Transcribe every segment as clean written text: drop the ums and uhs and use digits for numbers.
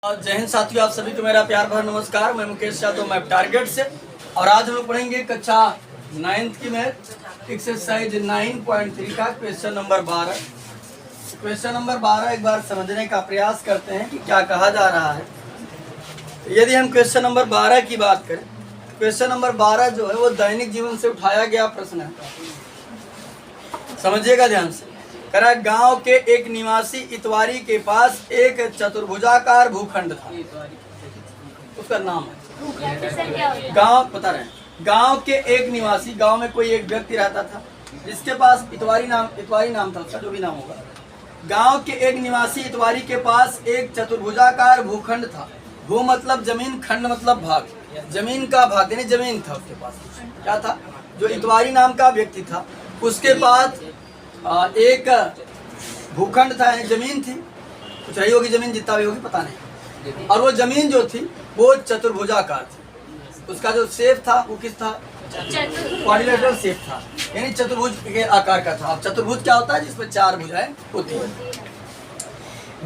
जय हिंद साथियों, आप सभी को मेरा प्यार भरा नमस्कार। मैं मुकेश यादव, मैं टारगेट से। और आज हम लोग पढ़ेंगे कक्षा 9th की मैथ एक्सरसाइज 9.3 का क्वेश्चन नंबर 12। क्वेश्चन नंबर 12 एक बार समझने का प्रयास करते हैं कि क्या कहा जा रहा है। यदि हम क्वेश्चन नंबर 12 की बात करें, क्वेश्चन नंबर 12 जो है वो दैनिक जीवन से उठाया गया प्रश्न है। समझिएगा ध्यान से। करा गांव के एक निवासी इतवारी के पास एक चतुर्भुजाकार भूखंड था। उसका नाम है गांव, पता रहे गांव के एक निवासी, गांव में कोई एक व्यक्ति रहता था जिसके पास इतवारी नाम था, उसका जो भी नाम होगा। गांव के एक निवासी इतवारी के पास एक चतुर्भुजाकार भूखंड था। भू मतलब जमीन, खंड मतलब भाग, जमीन का भाग यानी जमीन था उसके पास। क्या था? जो इतवारी नाम का व्यक्ति था उसके पास एक भूखंड था, जमीन थी। कुछ रही होगी जमीन, जितना भी होगी पता नहीं। और वो जमीन जो थी वो चतुर्भुजाकार थी। उसका जो शेप था वो किस था? क्वाड्रिलेटरल शेप था, यानी चतुर्भुज के आकार का था। अब चतुर्भुज क्या होता है? जिसमें 4 भुजाएं होती है।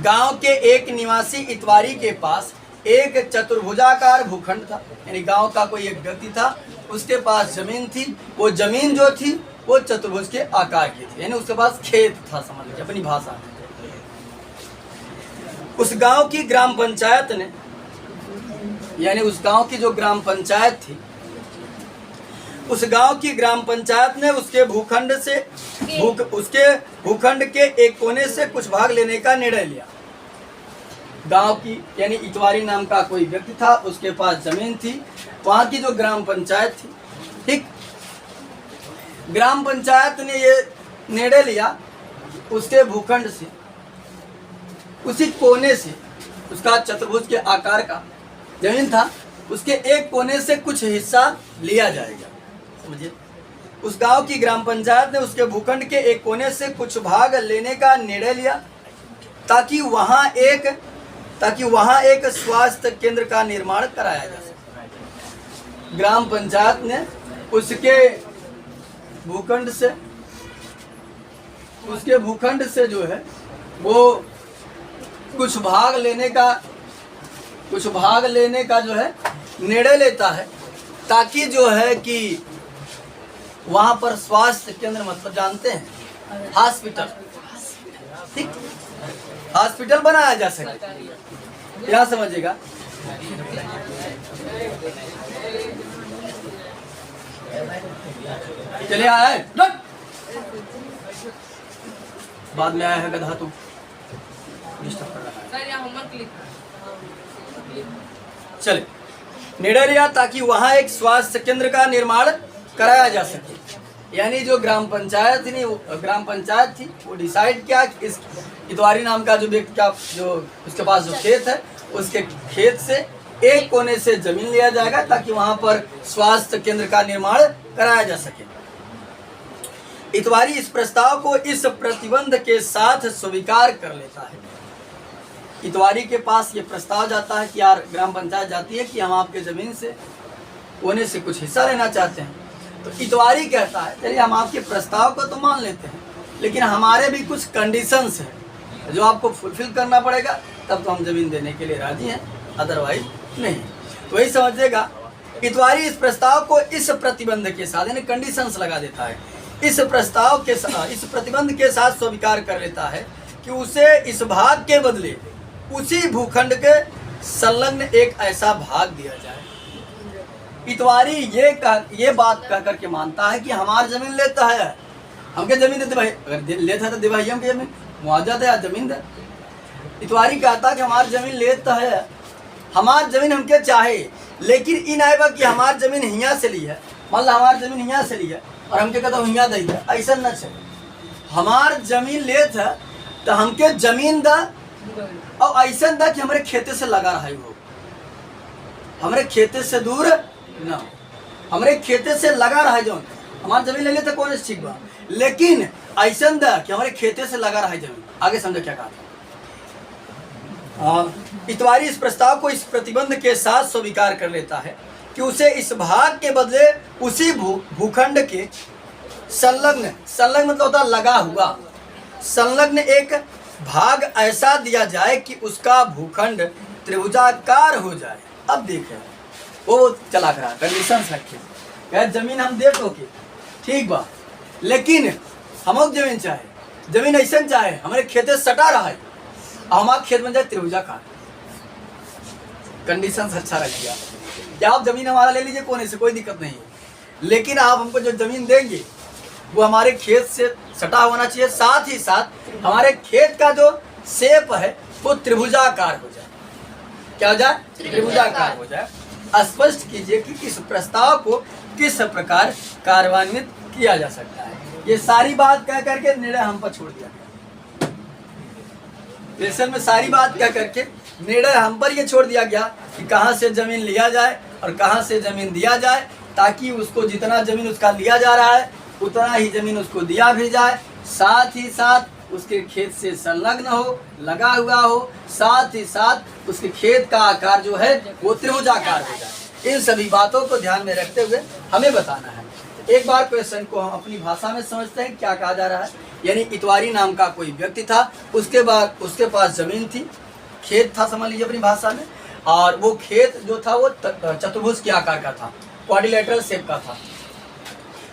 गांव के एक निवासी इतवारी के पास एक चतुर्भुजाकार भूखंड था, यानी गांव का कोई एक व्यक्ति था, उसके पास जमीन थी। वो जमीन जो थी वो चतुर्भुज के आकार की थी, यानी उसके पास खेत था, समझ लीजिए अपनी भाषा में। उस गांव की ग्राम पंचायत ने, यानी उस गांव की जो ग्राम पंचायत थी, उस गांव की ग्राम पंचायत ने उसके भूखंड के एक कोने से कुछ भाग लेने का निर्णय लिया। गांव की यानी इतवारी नाम का कोई व्यक्ति था, उसके पास जमीन थी, वहां की जो ग्राम पंचायत थी, ठीक, ग्राम पंचायत ने ये निर्णय लिया उसके भूखंड से, उसी कोने से, उसका चतुर्भुज के आकार का जमीन था, उसके एक कोने से कुछ हिस्सा लिया जाएगा। समझिए, उस गांव की ग्राम पंचायत ने उसके भूखंड के एक कोने से कुछ भाग लेने का निर्णय लिया ताकि वहां एक स्वास्थ्य केंद्र का निर्माण कराया जा सके। ग्राम पंचायत ने उसके भूखंड से जो है वो कुछ भाग लेने का जो है निर्णय लेता है ताकि जो है कि वहां पर स्वास्थ्य केंद्र मतलब जानते हैं हॉस्पिटल, ठीक, हॉस्पिटल बनाया जा सके। क्या समझिएगा? चले आया है बाद में आया है गधा, तुम डिस्टर्ब कर रहा है। चले, निर्णय लिया ताकि वहां एक स्वास्थ्य केंद्र का निर्माण कराया जा सके। यानी जो ग्राम पंचायत थी वो डिसाइड किया कि इस इतवारी नाम का जो व्यक्ति का जो उसके पास जो खेत है, उसके खेत से एक कोने से जमीन लिया जाएगा ताकि वहां पर स्वास्थ्य केंद्र का निर्माण कराया जा सके। इतवारी इस प्रस्ताव को इस प्रतिबंध के साथ स्वीकार कर लेता है। इतवारी के पास ये प्रस्ताव जाता है कि यार, ग्राम पंचायत जाती है कि हम आपके जमीन से कोने से कुछ हिस्सा लेना चाहते हैं। तो इतवारी कहता है चलिए हम आपके प्रस्ताव को तो मान लेते हैं, लेकिन हमारे भी कुछ कंडीशंस हैं जो आपको फुलफिल करना पड़ेगा, तब तो हम जमीन देने के लिए राजी हैं, अदरवाइज नहीं। तो वही समझिएगा, इतवारी इस प्रस्ताव को इस प्रतिबंध के साथ, यानी कंडीशंस लगा देता है, इस प्रतिबंध के साथ स्वीकार कर लेता है कि उसे इस भाग के बदले उसी भूखंड के संलग्न एक ऐसा भाग दिया जाए। इतवारी ये बात कह करके मानता है कि हमारी जमीन लेता है, हमके जमीन देते भाई, अगर लेता है तो दे भाई हमके जमीन, मुआवजा दे या जमीन दे। इतवारी कहता है कि हमारी जमीन लेता है, हमारी जमीन हमके चाहे, लेकिन इन आएगा कि हमारी जमीन हियाँ से ली है, मान लो हमारी जमीन हियाँ से ली है और हमके कहता हूँ हियाँ दी है, ऐसा न चले। हमार जमीन लेत है तो हमके जमीन दा, और ऐसा दा कि हमारे खेते से लगा रहा हो, हमारे खेते से दूर ना, हमारे खेते से लगा रहा है। जो हमारी जमीन ले लेते कौन ठीक बा, लेकिन ऐसा दा कि हमारे खेते से लगा रहा है जमीन। आगे समझो क्या कहा। इतवारी इस प्रस्ताव को इस प्रतिबंध के साथ स्वीकार कर लेता है कि उसे इस भाग के बदले उसी भूखंड के संलग्न मतलब होता लगा हुआ, संलग्न एक भाग ऐसा दिया जाए कि उसका भूखंड त्रिभुजाकार हो जाए। अब देखें वो चला करा कंडीशन रखे, कहे जमीन हम दे तो के ठीक बा, लेकिन हम जमीन चाहे, जमीन ऐसा चाहे हमारे खेते सटा रहा है, हमारा खेत बन जाए त्रिभुजाकार। कंडीशन अच्छा रख दिया कि आप जमीन हमारा ले लीजिए, कोने से कोई दिक्कत नहीं है, लेकिन आप हमको जो जमीन देंगे वो हमारे खेत से सटा होना चाहिए, साथ ही साथ हमारे खेत का जो शेप है वो त्रिभुजाकार हो जाए। क्या हो जाए? त्रिभुजाकार हो जाए। स्पष्ट कीजिए कि इस प्रस्ताव को किस प्रकार कार्यान्वित किया जा सकता है। ये सारी बात कह करके निर्णय हम पर छोड़ दिया गया। पेशेंट में सारी बात कह करके निर्णय हम पर ये छोड़ दिया गया कि कहाँ से जमीन लिया जाए और कहाँ से जमीन दिया जाए, ताकि उसको जितना जमीन उसका लिया जा रहा है उतना ही जमीन उसको दिया भी जाए, साथ ही साथ उसके खेत से संलग्न हो, लगा हुआ हो, साथ ही साथ उसके खेत का आकार जो है वो त्रिभुजाकार हो जाए। इन सभी बातों को ध्यान में रखते हुए हमें बताना है। एक बार क्वेश्चन को हम अपनी भाषा में समझते हैं क्या कहा जा रहा है। यानी इतवारी नाम का कोई व्यक्ति था, उसके बाद उसके पास जमीन थी, खेत था समझ लीजिए अपनी भाषा में, और वो खेत जो था वो चतुर्भुज के आकार का था, क्वाड्रिलेटरल शेप का था,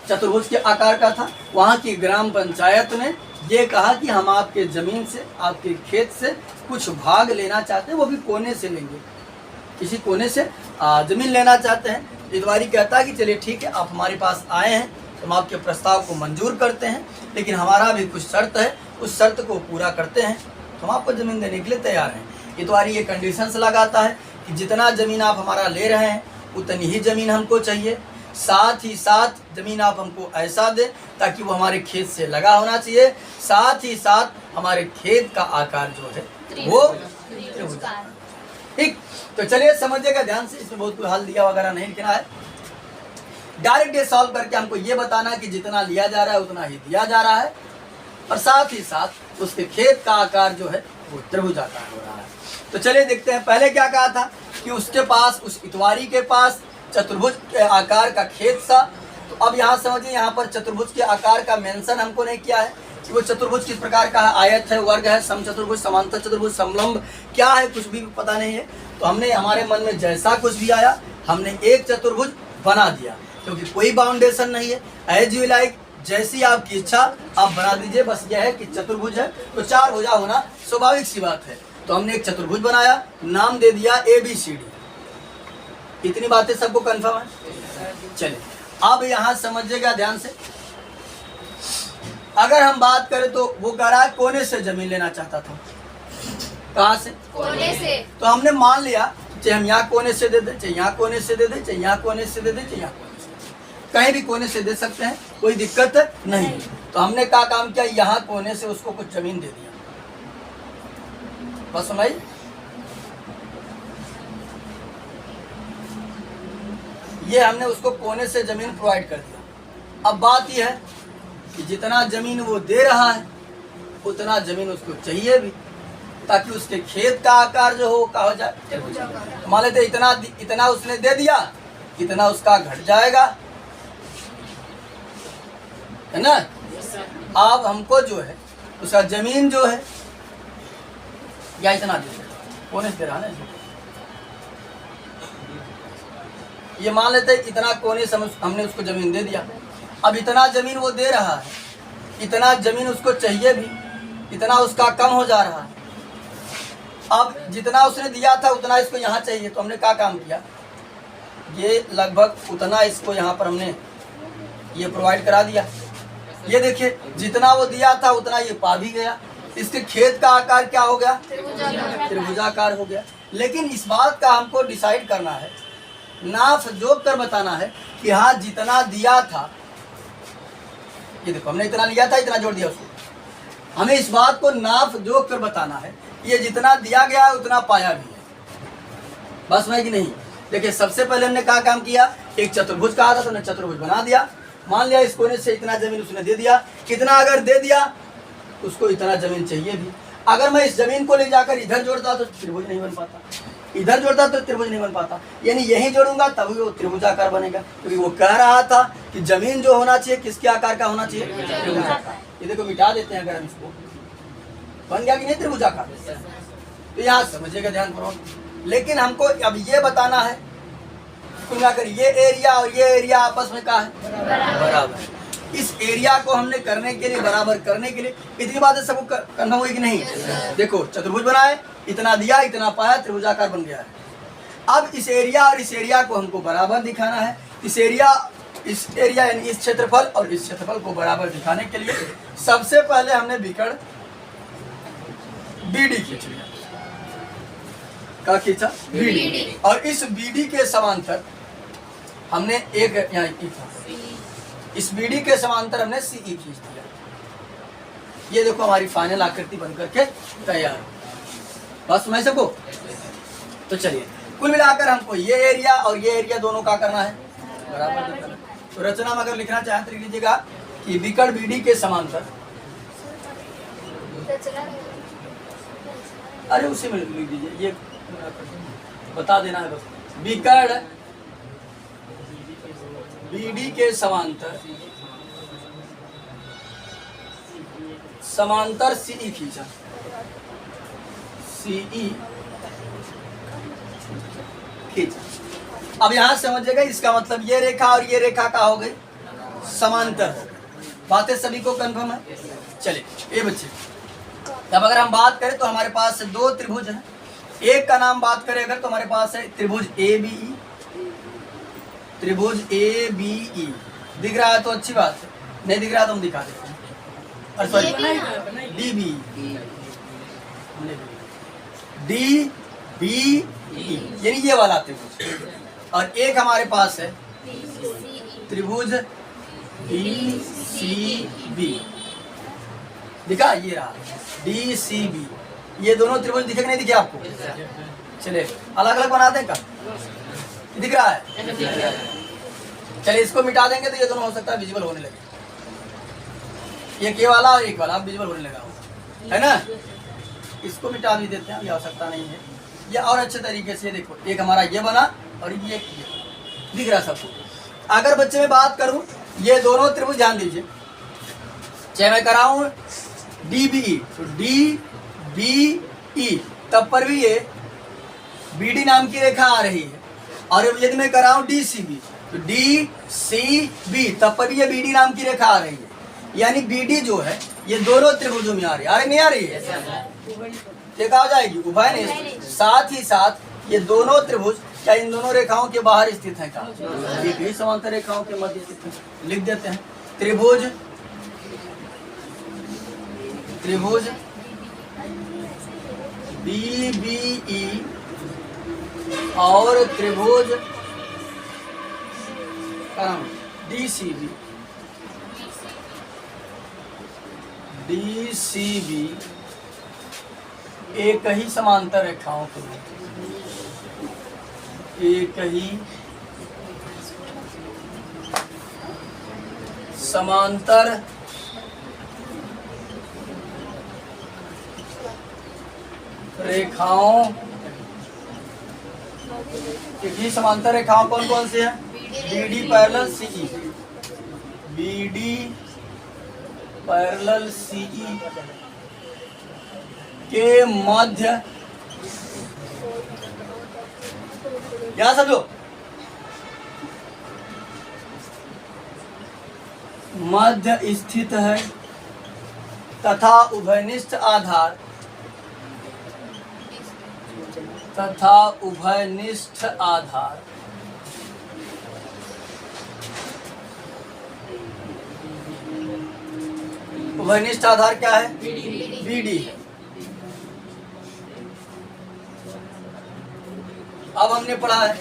चतुर्भुज के आकार का था। वहाँ की ग्राम पंचायत ने ये कहा कि हम आपके जमीन से, आपके खेत से कुछ भाग लेना चाहते हैं, वो भी कोने से लेंगे, किसी कोने से जमीन लेना चाहते हैं। इतवारी कहता है कि चलिए ठीक है, आप हमारे पास आए हैं तो हम आपके प्रस्ताव को मंजूर करते हैं, लेकिन हमारा भी कुछ शर्त है, उस शर्त को पूरा करते हैं तो हम आपको ज़मीन देने के लिए तैयार हैं। इतवारी ये कंडीशंस लगाता है कि जितना ज़मीन आप हमारा ले रहे हैं उतनी ही ज़मीन हमको चाहिए, साथ ही साथ ज़मीन आप हमको ऐसा दें ताकि वो हमारे खेत से लगा होना चाहिए, साथ ही साथ हमारे खेत का आकार जो है वो त्रिभुजाकार। ठीक, तो चलिए समझिएगा ध्यान से, इसमें बहुत कोई हल दिया वगैरह नहीं लिखना है, डायरेक्ट ये सॉल्व करके हमको ये बताना है कि जितना लिया जा रहा है उतना ही दिया जा रहा है, और साथ ही साथ उसके खेत का आकार जो है वो त्रिभुजाकार हो रहा है। तो चलिए देखते हैं, पहले क्या कहा था कि उसके पास, उस इतवारी के पास चतुर्भुज के आकार का खेत था। तो अब यहाँ समझिए, यहाँ पर चतुर्भुज के आकार का मेंशन हमको नहीं किया है कि वो चतुर्भुज किस प्रकार का है, आयत है, वर्ग है, समचतुर्भुज, समांतर चतुर्भुज, समलंब क्या है, कुछ भी पता नहीं है। तो हमने हमारे मन में जैसा कुछ भी आया हमने एक चतुर्भुज बना दिया, क्योंकि कोई बाउंडेशन नहीं है। एज यू लाइक, जैसी आपकी इच्छा आप बना दीजिए, बस यह है कि चतुर्भुज है तो चार भुजा होना स्वाभाविक सी बात है। तो हमने एक चतुर्भुज बनाया, नाम दे दिया ABCD। इतनी बातें सबको कंफर्म है? चलिए अब यहाँ समझिएगा ध्यान से, अगर हम बात करें तो वो कह रहा है कोने से जमीन लेना चाहता था। कहाँ से? कोने से। तो हमने मान लिया चाहे हम यहाँ कोने से दे दें, चाहे यहाँ कोने से दे दें, चाहे यहाँ कोने से दे दें, चाहे यहाँ कोने से, कहीं भी कोने से दे सकते हैं, कोई दिक्कत नहीं। तो हमने क्या काम किया, यहाँ कोने से उसको कुछ जमीन दे दिया। बस सुनाई, ये हमने उसको कोने से जमीन प्रोवाइड कर दिया। अब बात यह है कि जितना जमीन वो दे रहा है उतना जमीन उसको चाहिए भी, ताकि उसके खेत का आकार जो हो का हो जाए। मान लेते इतना उसने दे दिया, इतना उसका घट जाएगा, है ना। अब हमको जो है उसका जमीन जो है या इतना दे रहा, कोने से दे रहा ना, ये मान लेते इतना कोने से हमने उसको जमीन दे दिया। अब इतना जमीन वो दे रहा है, इतना जमीन उसको चाहिए भी, इतना उसका कम हो जा रहा है। अब जितना उसने दिया था उतना इसको यहाँ चाहिए, तो हमने क्या काम किया, ये लगभग उतना इसको यहाँ पर हमने ये प्रोवाइड करा दिया। ये देखिए जितना वो दिया था उतना ये पा भी गया, इसके खेत का आकार क्या हो गया, त्रिभुजाकार हो गया। लेकिन इस बात का हमको डिसाइड करना है, नाफ जोड़ कर बताना है कि हाँ जितना दिया था, ये देखो हमने इतना लिया था, इतना जोड़ दिया उसको। हमें इस बात को नाफ जोड़ कर बताना है, ये जितना दिया गया है उतना पाया भी है। बस मैं कि नहीं, देखिए सबसे पहले हमने क्या काम किया, एक चतुर्भुज कहा था तो हमने चतुर्भुज बना दिया। मान लिया इस कोने से इतना जमीन उसने दे दिया, कितना अगर दे दिया उसको इतना जमीन चाहिए भी। अगर मैं इस जमीन को ले जाकर इधर जोड़ता तो त्रिभुज नहीं बन पाता, इधर जोड़ता तो त्रिभुज नहीं बन पाता, यानी यही जोड़ूंगा तभी वो त्रिभुजाकार बनेगा। क्योंकि वो कह रहा था कि जमीन जो होना चाहिए किसके आकार का होना चाहिए, त्रिभुजाकार। ये देखो मिटा देते हैं, अगर हम इसको बन गया कि नहीं त्रिभुजाकार। तो यहाँ समझिएगा ध्यान पूर्वक, लेकिन हमको अब ये बताना है कुल मिलाकर ये एरिया और ये एरिया आपस में क्या है, बराबर। इस एरिया को हमने करने के लिए, बराबर करने के लिए इतनी बातें सबको कंफर्म हुई कि नहीं? देखो चतुर्भुज बनाए, इतना दिया, इतना पाया, त्रिभुजाकार बन गया है। अब इस एरिया और इस एरिया को हमको बराबर दिखाना है। इस एरिया यानी इस क्षेत्रफल और इस क्षेत्रफल को बराबर दिखाने के लिए सबसे पहले हमने विकर्ण BD खींच लिया। क्या खींचा? BD। और इस BD के समांतर हमने एक यहाँ इस BD के समांतर हमने CE खींच दिया। ये देखो हमारी फाइनल आकृति बनकर के तैयार। बस मैं सबको तो चलिए कुल मिलाकर हमको ये एरिया और ये एरिया दोनों का करना है, बराबर करना है। तो रचना में अगर लिखना चाहें तो लिख लीजिएगा कि विकर्ण BD के समांतर, अरे उसी में लिख दीजिए, ये बता देना है बस। विकर्ण BD के समांतर CE खींचा, CE खींचा। अब यहां समझिएगा इसका मतलब ये रेखा और ये रेखा का हो गई समांतर। बातें सभी को कंफर्म है? चलिए ये बच्चे, अब अगर हम बात करें तो हमारे पास दो त्रिभुज हैं। एक का नाम बात करें अगर तो हमारे पास है त्रिभुज ABE, त्रिभुज ABE। दिख रहा है तो अच्छी बात है, नहीं दिख रहा तो हम दिखा देते हैं। DBE, DBE यानी ये वाला त्रिभुज। और एक हमारे पास है त्रिभुज DCB, दिखा ये रहा DCB। ये दोनों त्रिभुज दिखे कि नहीं दिखे आपको? चलिए अलग अलग बना दें, का दिख रहा है? चलिए इसको मिटा देंगे तो ये दोनों हो सकता है विजिबल होने लगे। एक ये वाला और एक वाला विजिबल होने लगा है ना। इसको मिटा भी देते हैं, ये आवश्यकता नहीं है। ये और अच्छे तरीके से देखो, एक हमारा ये बना और ये दिख रहा सबको। अगर बच्चे में बात करूं, ये दोनों त्रिभुज ध्यान दीजिए, चाहे मैं कराऊं DBE तो DBE तब पर भी ये BD नाम की रेखा आ रही है। और यदि मैं कराऊं DCB तो DCB तब पर भी ये BD नाम की रेखा आ रही है। यानी BD जो है ये दोनों त्रिभुजों में आ रही है, अरे नहीं आ रही है? क्या हो जाएगी? उभयनिष्ठ। साथ ही साथ ये दोनों त्रिभुज क्या इन दोनों रेखाओं के बाहर स्थित है? क्या एक ही समांतर रेखाओं के मध्य स्थित है। लिख देते हैं त्रिभुज DBE और त्रिभुज DCB एक ही समांतर रेखाओं के मध्य, एक ही समांतर रेखाओं, एक ही समांतर रेखाओं कौन कौन से हैं? BD parallel CE, BD parallel CE के मध्य, यहां समझो, मध्य स्थित है तथा उभयनिष्ठ आधार उभयनिष्ठ आधार क्या है? BD है। अब हमने पढ़ा है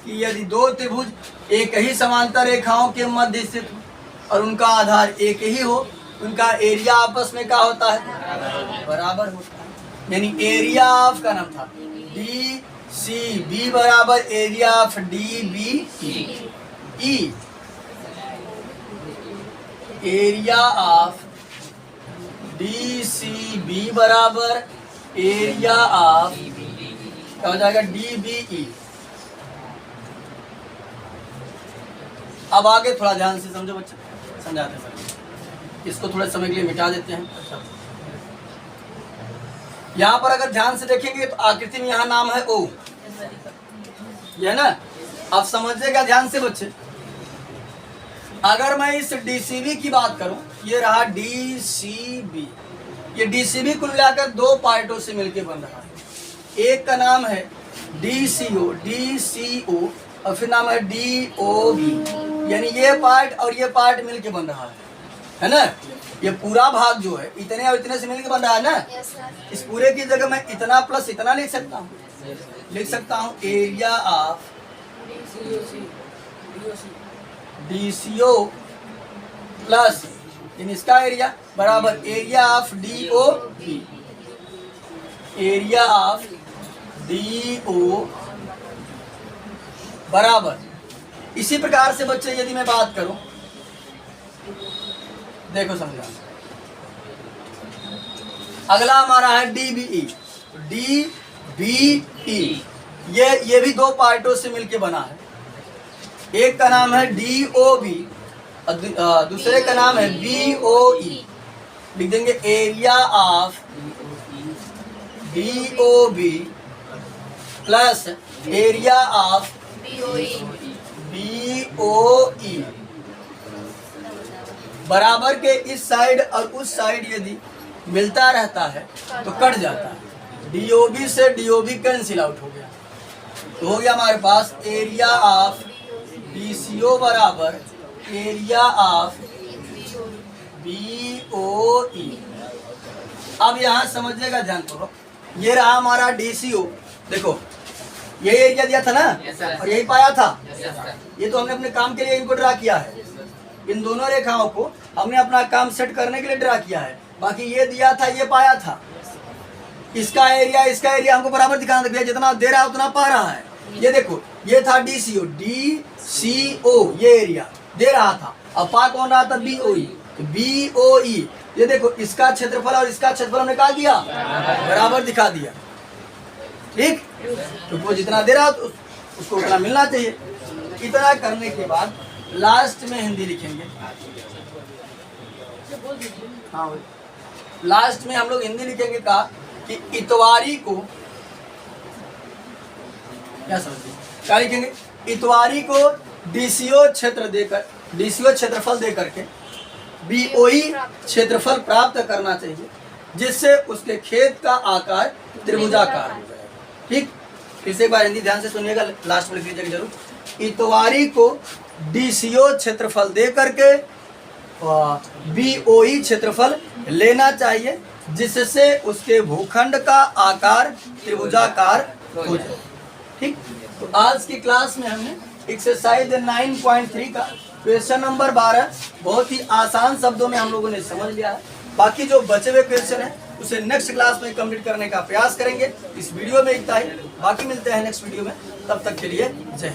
कि यदि दो त्रिभुज एक ही समांतर रेखाओं के मध्य स्थित और उनका आधार एक ही हो, उनका एरिया आपस में क्या होता है? बराबर होता है। यानी एरिया ऑफ का नाम था DCB बराबर area of DBE। Area of DCB बराबर एरिया ऑफ क्या हो जाएगा? DBE। अब आगे थोड़ा ध्यान से समझो बच्चे, समझाते हैं। इसको थोड़े समय के लिए मिटा देते हैं। यहाँ पर अगर ध्यान से देखेंगे तो आकृति में यहाँ नाम है ओ, ये है ना। अब समझिएगा ध्यान से बच्चे, अगर मैं इस डीसीबी की बात करूं, ये रहा डीसीबी, ये डीसीबी कुल मिलाकर दो पार्टों से मिलकर बन रहा है। एक का नाम है डीसीओ, डीसीओ, और फिर नाम है डीओबी, यानी ये पार्ट और ये पार्ट मिलके बन रहा है ना। ये पूरा भाग जो है इतने और इतने से मिलके बन रहा है ना। इस पूरे की जगह मैं इतना प्लस इतना लिख सकता हूँ, एरिया ऑफ डीसीओ प्लस इन इसका एरिया बराबर area of DOB, area of DO बराबर। इसी प्रकार से बच्चे यदि मैं बात करूं, देखो समझा, अगला हमारा है डीबीई, डीबीई ये भी दो पार्टों से मिलके बना है। एक का नाम है डीओबी और दूसरे का नाम है बीओई। लिख देंगे area of DOB plus area of BOE बराबर के इस साइड और उस साइड यदि मिलता रहता है तो कट जाता है। डीओबी से डीओबी कैंसिल आउट हो गया, तो हो गया हमारे पास एरिया ऑफ बीसीओ बराबर एरिया ऑफ बीओई। अब यहाँ समझिएगा ध्यान करो, ये रहा हमारा डीसीओ, देखो ये एरिया दिया था ना, और यही पाया था। ये तो हमने अपने काम के लिए इनको ड्रा किया है, इन दोनों रेखाओं को हमने अपना काम सेट करने के लिए ड्रा किया है। बाकी ये दिया था, ये पाया था, इसका एरिया हमको बराबर दिखाना था, जितना दे रहा है उतना पा रहा है। ये देखो ये था डीसीओ, डीसीओ ये एरिया दे रहा था, अब पा कौन रहा था, बीओई, बीओई। ये देखो इसका क्षेत्रफल और इसका क्षेत्रफल हमने क्या किया, बराबर दिखा दिया, ठीक। तो वो जितना दे रहा तो उसको उतना मिलना चाहिए। इतना करने के बाद लास्ट में हिंदी लिखेंगे, हाँ लास्ट में हम लोग हिंदी लिखेंगे कहा कि इतवारी को क्या समझिए, क्या लिखेंगे, इतवारी को डीसीओ क्षेत्र देकर, डीसीओ क्षेत्रफल दे करके बीओई क्षेत्रफल प्राप्त करना चाहिए, जिससे उसके खेत का आकार त्रिभुजाकार हो जाए, ठीक। फिर से एक बार हिंदी ध्यान से सुनिएगा, लास्ट में लिख लीजिएगा जरूर। इतवारी को डीसीओ क्षेत्रफल दे करके बीओई क्षेत्रफल लेना चाहिए, जिससे उसके भूखंड का आकार त्रिभुजाकार हो जाए, ठीक। तो आज की क्लास में हमने एक्सरसाइज 9.3 का क्वेश्चन नंबर 12 बहुत ही आसान शब्दों में हम लोगों ने समझ लिया है। बाकी जो बचे हुए क्वेश्चन है उसे नेक्स्ट क्लास में कंप्लीट करने का प्रयास करेंगे। इस वीडियो में इतना ही, बाकी मिलते हैं नेक्स्ट वीडियो में, तब तक के लिए जय हिंद।